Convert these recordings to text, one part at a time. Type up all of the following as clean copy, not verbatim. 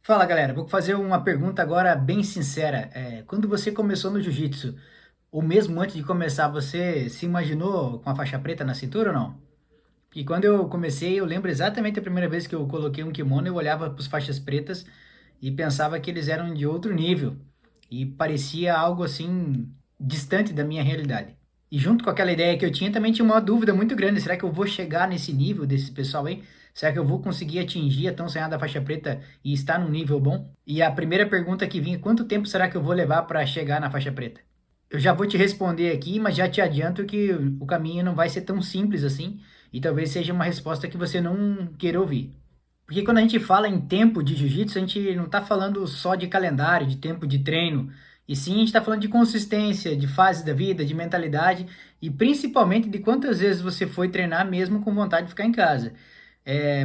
Fala galera, vou fazer uma pergunta agora bem sincera. Quando você começou no jiu-jitsu, ou mesmo antes de começar, você se imaginou com a faixa preta na cintura ou não? Porque quando eu comecei, eu lembro exatamente a primeira vez que eu coloquei um kimono, eu olhava para os faixas pretas e pensava que eles eram de outro nível. E parecia algo assim, distante da minha realidade. E junto com aquela ideia que eu tinha, também tinha uma dúvida muito grande: será que eu vou chegar nesse nível desse pessoal aí? Será que eu vou conseguir atingir a tão sonhada faixa preta e estar num nível bom? E a primeira pergunta que vinha: quanto tempo será que eu vou levar para chegar na faixa preta? Eu já vou te responder aqui, mas já te adianto que o caminho não vai ser tão simples assim, e talvez seja uma resposta que você não queira ouvir. Porque quando a gente fala em tempo de jiu-jitsu, a gente não está falando só de calendário, de tempo de treino, e sim a gente está falando de consistência, de fase da vida, de mentalidade, e principalmente de quantas vezes você foi treinar mesmo com vontade de ficar em casa.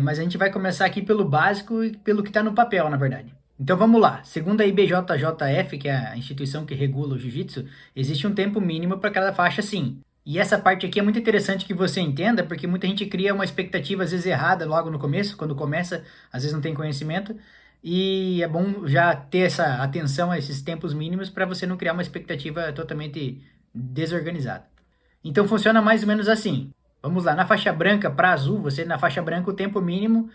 Mas a gente vai começar aqui pelo básico e pelo que está no papel, na verdade. Então vamos lá. Segundo a IBJJF, que é a instituição que regula o jiu-jitsu, existe um tempo mínimo para cada faixa, sim. E essa parte aqui é muito interessante que você entenda, porque muita gente cria uma expectativa às vezes errada logo no começo, quando começa, às vezes não tem conhecimento, e é bom já ter essa atenção a esses tempos mínimos para você não criar uma expectativa totalmente desorganizada. Então funciona mais ou menos assim. Vamos lá, na faixa branca para azul, você na faixa branca o tempo mínimo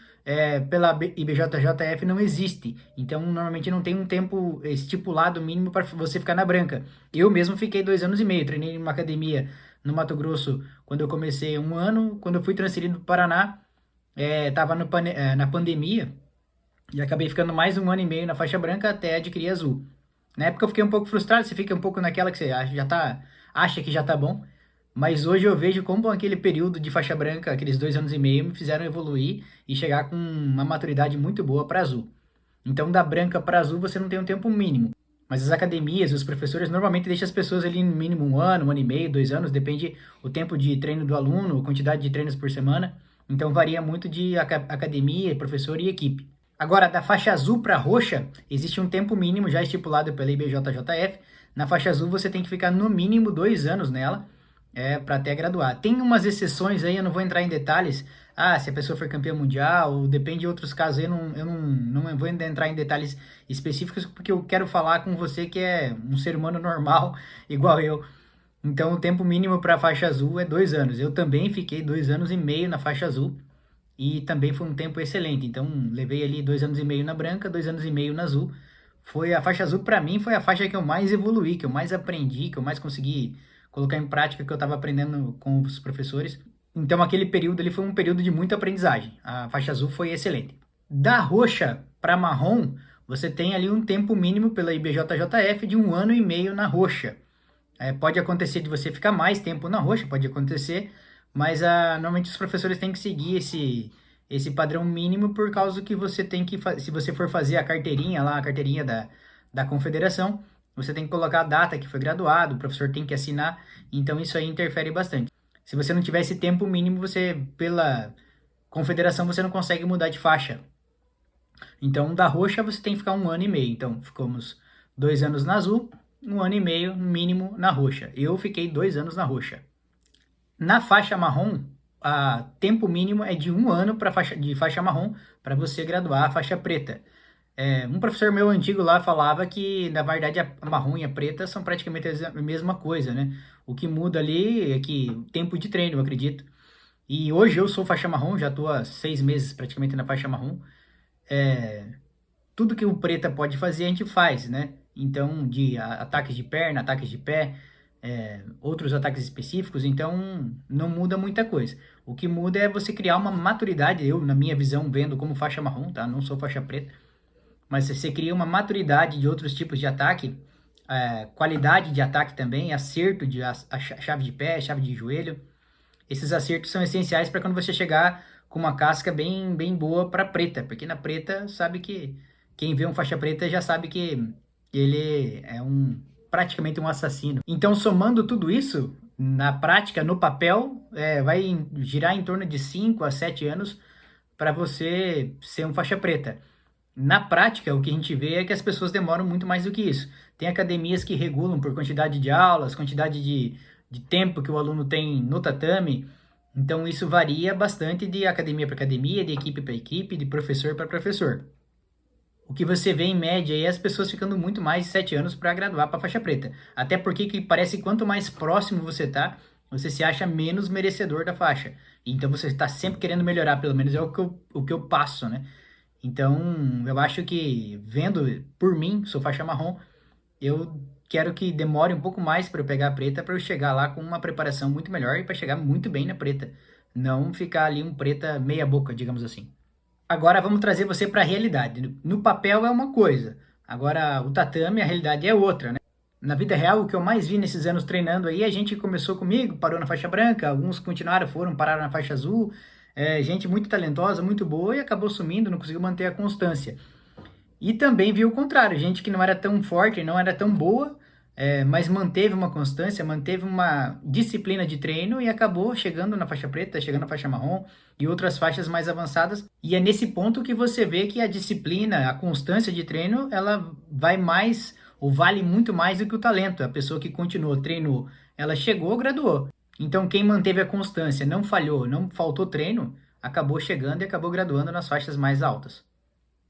pela IBJJF não existe. Então normalmente não tem um tempo estipulado mínimo para você ficar na branca. Eu mesmo fiquei 2 anos e meio, treinei em uma academia no Mato Grosso quando eu comecei 1 ano, quando eu fui transferido para o Paraná, estava na pandemia e acabei ficando mais 1 ano e meio na faixa branca até adquirir azul. Na época eu fiquei um pouco frustrado, você fica um pouco naquela que você acha que já tá bom, mas hoje eu vejo como aquele período de faixa branca, aqueles 2 anos e meio, me fizeram evoluir e chegar com uma maturidade muito boa para azul. Então, da branca para azul, você não tem um tempo mínimo. Mas as academias e os professores normalmente deixam as pessoas ali no mínimo 1 ano, 1 ano e meio, 2 anos, depende o tempo de treino do aluno, a quantidade de treinos por semana. Então, varia muito de academia, professor e equipe. Agora, da faixa azul para roxa, existe um tempo mínimo já estipulado pela IBJJF. Na faixa azul, você tem que ficar no mínimo 2 anos nela para até graduar. Tem umas exceções aí, eu não vou entrar em detalhes. Ah, se a pessoa for campeã mundial, depende de outros casos aí, eu não vou entrar em detalhes específicos, porque eu quero falar com você que é um ser humano normal, igual eu. Então, o tempo mínimo para a faixa azul é 2 anos. Eu também fiquei 2 anos e meio na faixa azul, e também foi um tempo excelente. Então, levei ali 2 anos e meio na branca, 2 anos e meio na azul. Foi a faixa azul, para mim, foi a faixa que eu mais evoluí, que eu mais aprendi, que eu mais consegui colocar em prática, que eu estava aprendendo com os professores. Então, aquele período ali foi um período de muita aprendizagem. A faixa azul foi excelente. Da roxa para marrom, você tem ali um tempo mínimo pela IBJJF de 1 ano e meio na roxa. Pode acontecer de você ficar mais tempo na roxa, pode acontecer, mas normalmente os professores têm que seguir esse padrão mínimo por causa que você tem que, se você for fazer a carteirinha lá, a carteirinha da confederação, você tem que colocar a data que foi graduado, o professor tem que assinar, então isso aí interfere bastante. Se você não tiver esse tempo mínimo, você, pela confederação, você não consegue mudar de faixa. Então, da roxa você tem que ficar 1 ano e meio. Então, ficamos 2 anos na azul, 1 ano e meio mínimo na roxa. Eu fiquei 2 anos na roxa. Na faixa marrom, o tempo mínimo é de 1 ano de faixa marrom para você graduar a faixa preta. Um professor meu antigo lá falava que, na verdade, a marrom e a preta são praticamente a mesma coisa, né? O que muda ali é que tempo de treino, eu acredito. E hoje eu sou faixa marrom, já estou há 6 meses praticamente na faixa marrom. Tudo que o preta pode fazer, a gente faz, né? Então, de ataques de perna, ataques de pé, outros ataques específicos, então não muda muita coisa. O que muda é você criar uma maturidade, eu, na minha visão, vendo como faixa marrom, tá? Não sou faixa preta, mas você cria uma maturidade de outros tipos de ataque, qualidade de ataque também, acerto de a chave de pé, chave de joelho. Esses acertos são essenciais para quando você chegar com uma casca bem, bem boa para preta, porque na preta sabe que quem vê um faixa preta já sabe que ele é praticamente um assassino. Então, somando tudo isso, na prática, no papel, vai girar em torno de 5 a 7 anos para você ser um faixa preta. Na prática, o que a gente vê é que as pessoas demoram muito mais do que isso. Tem academias que regulam por quantidade de aulas, quantidade de tempo que o aluno tem no tatame. Então, isso varia bastante de academia para academia, de equipe para equipe, de professor para professor. O que você vê em média aí é as pessoas ficando muito mais de 7 anos para graduar para faixa preta. Até porque que parece que quanto mais próximo você tá, você se acha menos merecedor da faixa. Então você está sempre querendo melhorar, pelo menos é o que eu passo, né? Então eu acho que, vendo por mim, sou faixa marrom, eu quero que demore um pouco mais para eu pegar a preta, para eu chegar lá com uma preparação muito melhor e para chegar muito bem na preta. Não ficar ali um preta meia boca, digamos assim. Agora vamos trazer você para a realidade. No papel é uma coisa, agora o tatame, a realidade é outra, né? Na vida real, o que eu mais vi nesses anos treinando aí, a gente começou comigo, parou na faixa branca, alguns continuaram, pararam na faixa azul, gente muito talentosa, muito boa e acabou sumindo, não conseguiu manter a constância. E também vi o contrário, gente que não era tão forte, não era tão boa, mas manteve uma constância, manteve uma disciplina de treino e acabou chegando na faixa preta, chegando na faixa marrom e outras faixas mais avançadas. E é nesse ponto que você vê que a disciplina, a constância de treino, ela vai mais, ou vale muito mais do que o talento. A pessoa que continuou, treinou, ela chegou, graduou. Então quem manteve a constância, não falhou, não faltou treino, acabou chegando e acabou graduando nas faixas mais altas.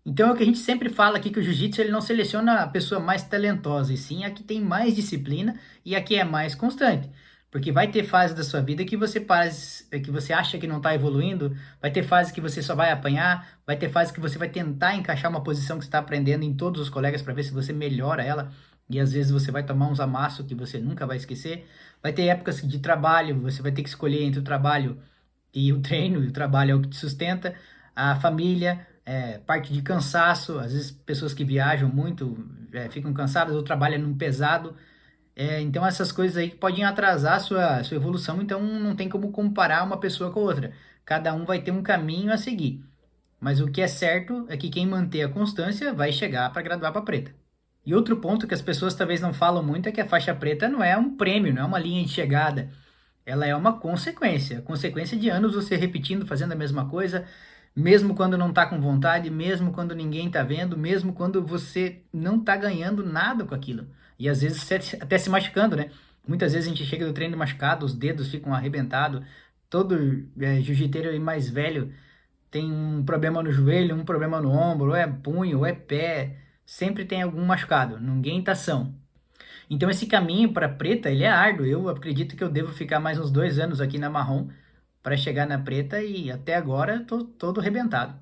Então é o que a gente sempre fala aqui, que o jiu-jitsu ele não seleciona a pessoa mais talentosa, e sim a que tem mais disciplina e a que é mais constante. Porque vai ter fases da sua vida que você acha que não está evoluindo, vai ter fases que você só vai apanhar, vai ter fases que você vai tentar encaixar uma posição que você está aprendendo em todos os colegas para ver se você melhora ela, e às vezes você vai tomar uns amassos que você nunca vai esquecer. Vai ter épocas de trabalho, você vai ter que escolher entre o trabalho e o treino, e o trabalho é o que te sustenta, a família, parte de cansaço, às vezes pessoas que viajam muito ficam cansadas ou trabalham num pesado, então essas coisas aí podem atrasar a sua evolução, então não tem como comparar uma pessoa com a outra, cada um vai ter um caminho a seguir, mas o que é certo é que quem manter a constância vai chegar para graduar para preta. E outro ponto que as pessoas talvez não falam muito é que a faixa preta não é um prêmio, não é uma linha de chegada, ela é uma consequência, consequência de anos você repetindo, fazendo a mesma coisa, mesmo quando não tá com vontade, mesmo quando ninguém tá vendo, mesmo quando você não tá ganhando nada com aquilo. E às vezes até se machucando, né? Muitas vezes a gente chega do treino machucado, os dedos ficam arrebentados, todo jiu-jiteiro aí mais velho tem um problema no joelho, um problema no ombro, ou é punho, ou é pé, sempre tem algum machucado, ninguém tá são. Então esse caminho para preta, ele é árduo. Eu acredito que eu devo ficar mais uns 2 anos aqui na marrom para chegar na preta e até agora eu tô todo arrebentado.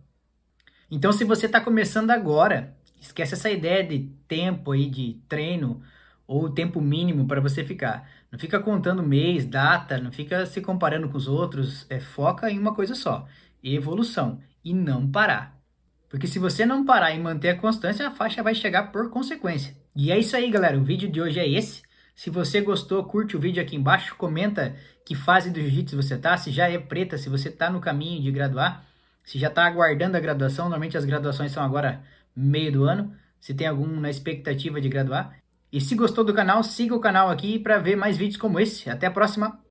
Então se você está começando agora, esquece essa ideia de tempo aí de treino ou tempo mínimo para você ficar. Não fica contando mês, data, não fica se comparando com os outros, foca em uma coisa só, evolução e não parar. Porque se você não parar e manter a constância, a faixa vai chegar por consequência. E é isso aí, galera. O vídeo de hoje é esse. Se você gostou, curte o vídeo aqui embaixo, comenta que fase do jiu-jitsu você tá, se já é preta, se você tá no caminho de graduar, se já tá aguardando a graduação. Normalmente as graduações são agora meio do ano. Se tem algum na expectativa de graduar. E se gostou do canal, siga o canal aqui para ver mais vídeos como esse. Até a próxima!